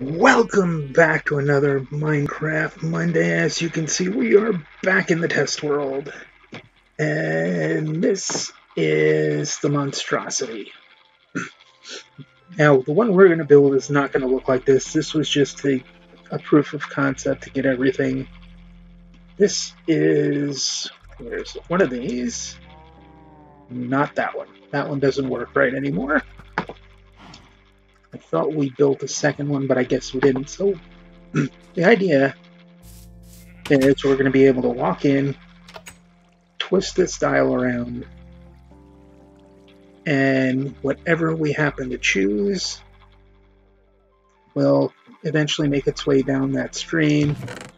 Welcome back to another Minecraft Monday. As you can see, we are back in the test world. And this is the monstrosity. Now, the one we're going to build is not going to look like this. This was just a proof of concept to get everything. This is... There's one of these. Not that one. That one doesn't work right anymore. I thought we built a second one, but I guess we didn't. So, the idea is we're going to be able to walk in, twist this dial around, and whatever we happen to choose will eventually make its way down that stream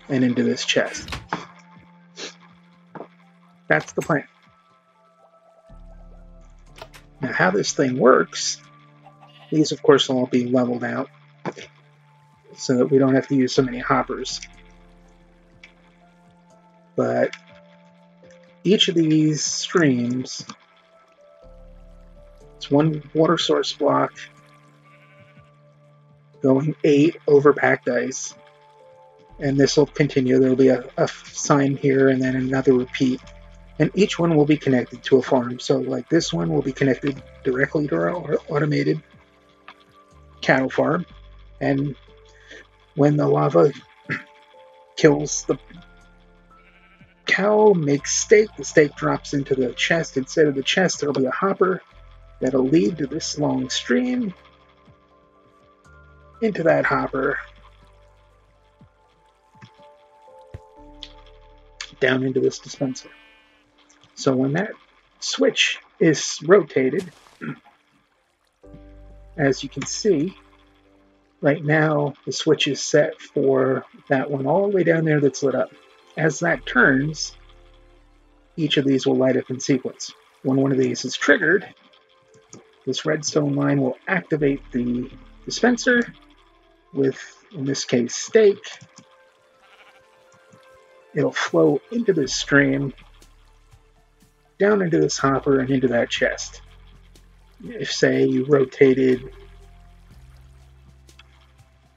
and into this chest. That's the plan. Now, how this thing works, these of course will all be leveled out so that we don't have to use so many hoppers. But each of these streams, it's one water source block going 8 over packed ice. And this will continue. There will be a sign here and then another repeat. And each one will be connected to a farm. So like this one will be connected directly to our automated cattle farm. And when the lava kills the cow, makes steak, the steak drops into the chest. Instead of the chest, there will be a hopper that'll lead to this long stream. Into that hopper. Down into this dispenser. So when that switch is rotated, as you can see, right now the switch is set for that one all the way down there that's lit up. As that turns, each of these will light up in sequence. When one of these is triggered, this redstone line will activate the dispenser with, in this case, steak. It'll flow into this stream, down into this hopper, and into that chest. If, say, you rotated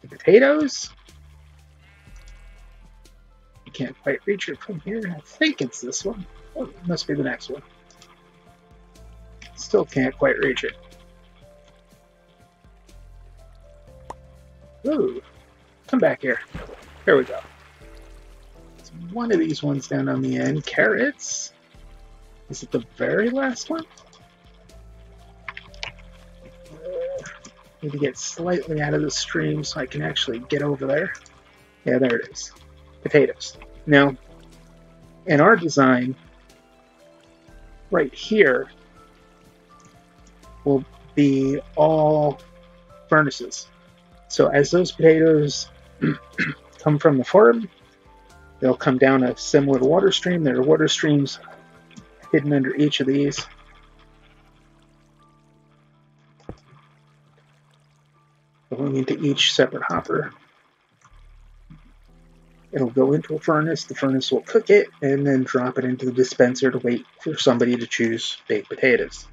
the potatoes, you can't quite reach it from here. I think it's this one. Oh, it must be the next one. Still can't quite reach it. Ooh, come back here. There we go. It's one of these ones down on the end. Carrots. Is it the very last one? Need to get slightly out of the stream so I can actually get over there. Yeah, there it is. Potatoes. Now, in our design, right here will be all furnaces. So as those potatoes come from the farm, they'll come down a similar water stream. There are water streams hidden under each of these. Going into each separate hopper. It'll go into a furnace, the furnace will cook it, and then drop it into the dispenser to wait for somebody to choose baked potatoes.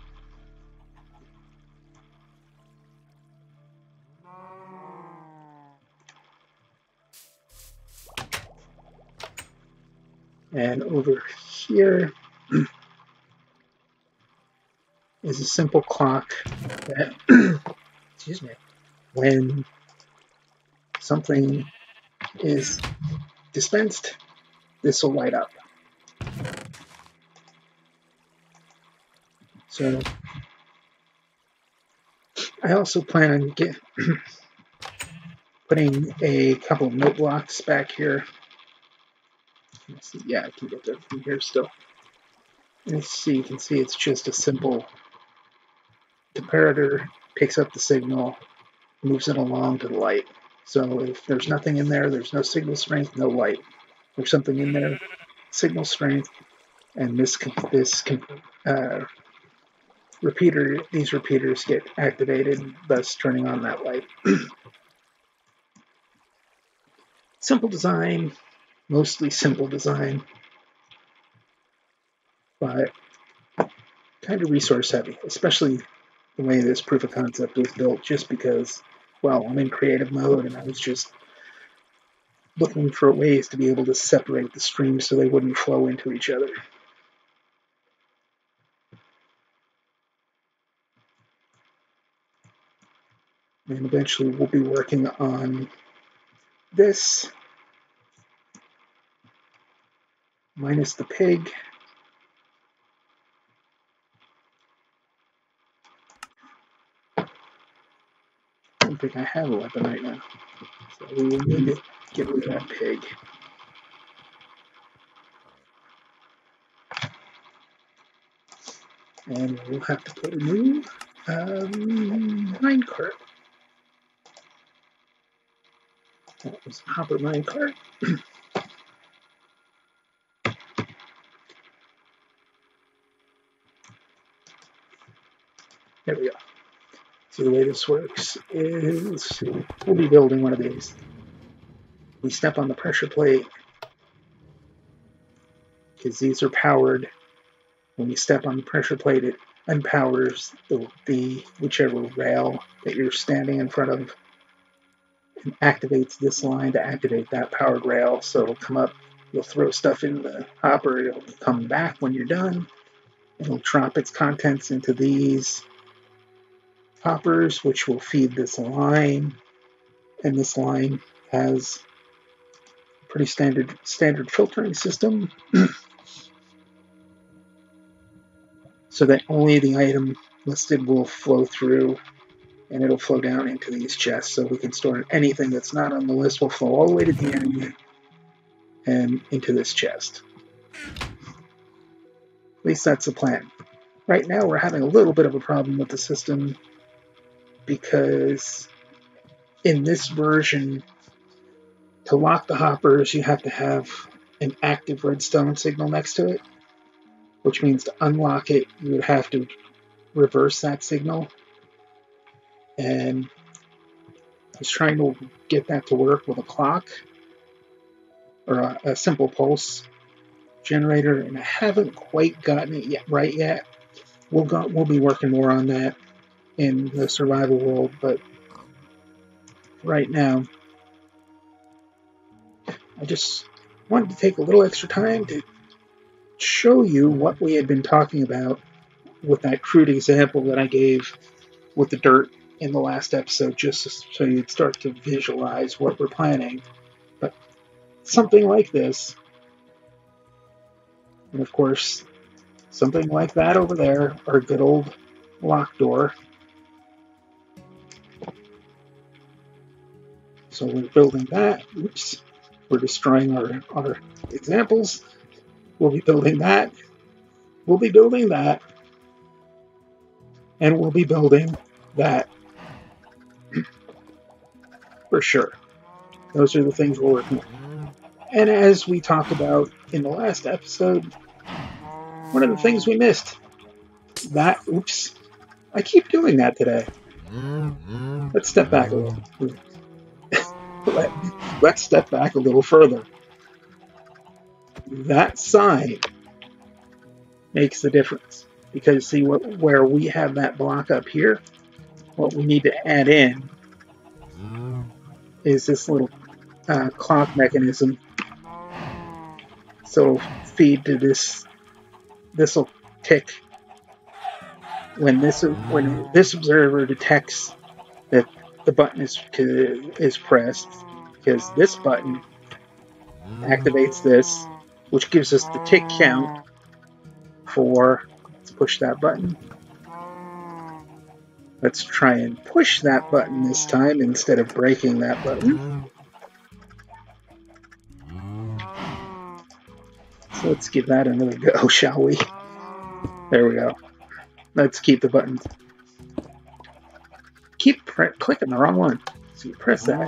And over here is a simple clock that, excuse me, when something is dispensed, this will light up. So I also plan on putting a couple of note blocks back here. Let's see, yeah, I can get that from here still. Let's see, you can see it's just a simple comparator, picks up the signal, moves it along to the light. So if there's nothing in there, there's no signal strength, no light. If there's something in there, signal strength, and these repeaters get activated, thus turning on that light. Simple design, mostly simple design, but kind of resource heavy, especially the way this proof of concept was built, just because well, I'm in creative mode, and I was just looking for ways to be able to separate the streams so they wouldn't flow into each other. And eventually we'll be working on this, minus the pig. I don't think I have a weapon right now, so we will need to get rid of that pig. And we'll have to put a new minecart. That was a hopper minecart. There we go. So the way this works is we'll be building one of these. We step on the pressure plate because these are powered. When you step on the pressure plate, it unpowers the whichever rail that you're standing in front of and activates this line to activate that powered rail. So it'll come up, you'll throw stuff in the hopper, it'll come back when you're done. It'll drop its contents into these hoppers, which will feed this line. And this line has a pretty standard filtering system. So that only the item listed will flow through, and it'll flow down into these chests, so we can store anything that's not on the list will flow all the way to the end and into this chest. At least that's the plan. Right now we're having a little bit of a problem with the system because in this version, to lock the hoppers, you have to have an active redstone signal next to it, which means to unlock it, you would have to reverse that signal. And I was trying to get that to work with a clock or a simple pulse generator, and I haven't quite gotten it right yet. We'll be working more on that in the survival world, but right now, I just wanted to take a little extra time to show you what we had been talking about with that crude example that I gave with the dirt in the last episode, just so you'd start to visualize what we're planning. But something like this, and of course, something like that over there, our good old lock door. So we're building that. Oops, we're destroying our examples. We'll be building that. We'll be building that. And we'll be building that. For sure. Those are the things we're working on. And as we talked about in the last episode, one of the things we missed, oops, I keep doing that today. Let's step back a little. Let's step back a little further. That sign makes the difference. Because see, where we have that block up here, what we need to add in is this little clock mechanism. So feed to this. This will tick when this observer detects that the button is pressed, because this button activates this, which gives us the tick count for. Let's push that button. Let's try and push that button this time instead of breaking that button. So let's give that another go, shall we? There we go. Let's keep the buttons. Keep clicking the wrong one. So you press that.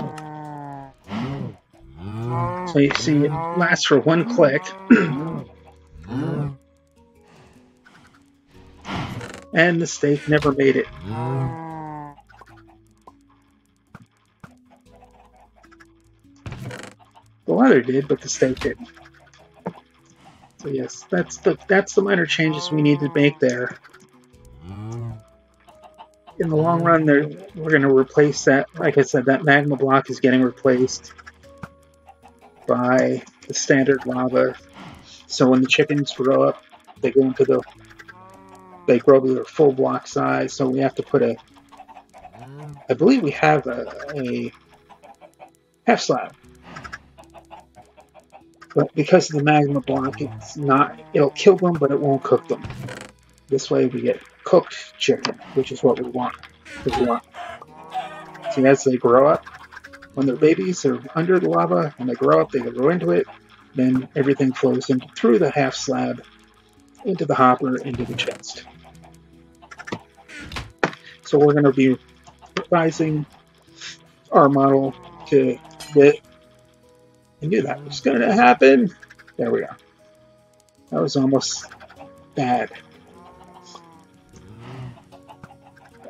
So you see it lasts for one click. And the steak never made it. The leather did, but the steak didn't. So yes, that's the minor changes we need to make there. in the long run, we're going to replace that. Like I said, that magma block is getting replaced by the standard lava. So when the chickens grow up, they grow to their full block size. So we have to put I believe we have a half slab. But because of the magma block, it'll kill them, but it won't cook them. This way we get cooked chicken, which is what we want. See, as they grow up, when they're babies, they're under the lava. When they grow up, they grow into it. Then everything flows through the half slab, into the hopper, into the chest. So we're going to be revising our model to fit. I knew that was going to happen. There we go. That was almost bad.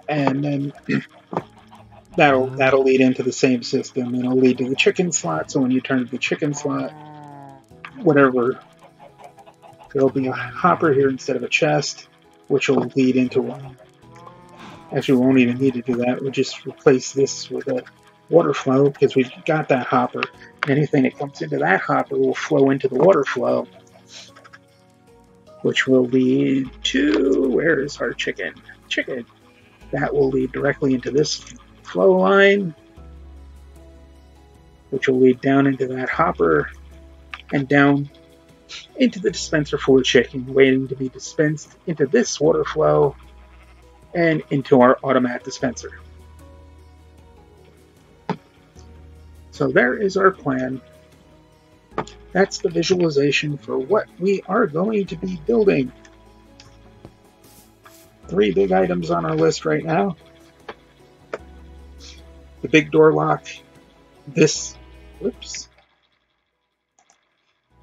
And then that'll lead into the same system, and it'll lead to the chicken slot. So when you turn to the chicken slot, whatever, there'll be a hopper here instead of a chest, which will lead into one. Actually, we won't even need to do that. We'll just replace this with a water flow because we've got that hopper. Anything that comes into that hopper will flow into the water flow, which will lead to, where is our chicken? Chicken. That will lead directly into this flow line, which will lead down into that hopper and down into the dispenser full of chicken, waiting to be dispensed into this water flow and into our Automat dispenser. So there is our plan. That's the visualization for what we are going to be building. 3 big items on our list right now. The big door lock. Whoops.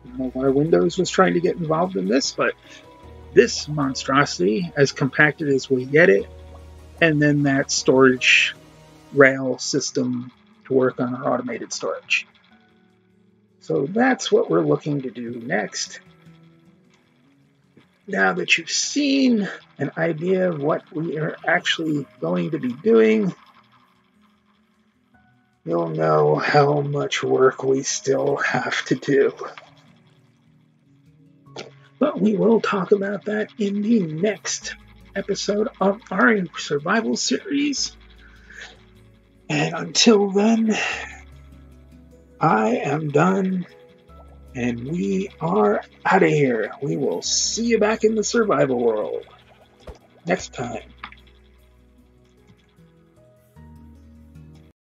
I don't know why Windows was trying to get involved in this, but this monstrosity, as compacted as we get it, and then that storage rail system to work on our automated storage. So that's what we're looking to do next. Now that you've seen an idea of what we are actually going to be doing, you'll know how much work we still have to do. But we will talk about that in the next episode of our survival series. And until then, I am done. And we are out of here. We will see you back in the survival world next time.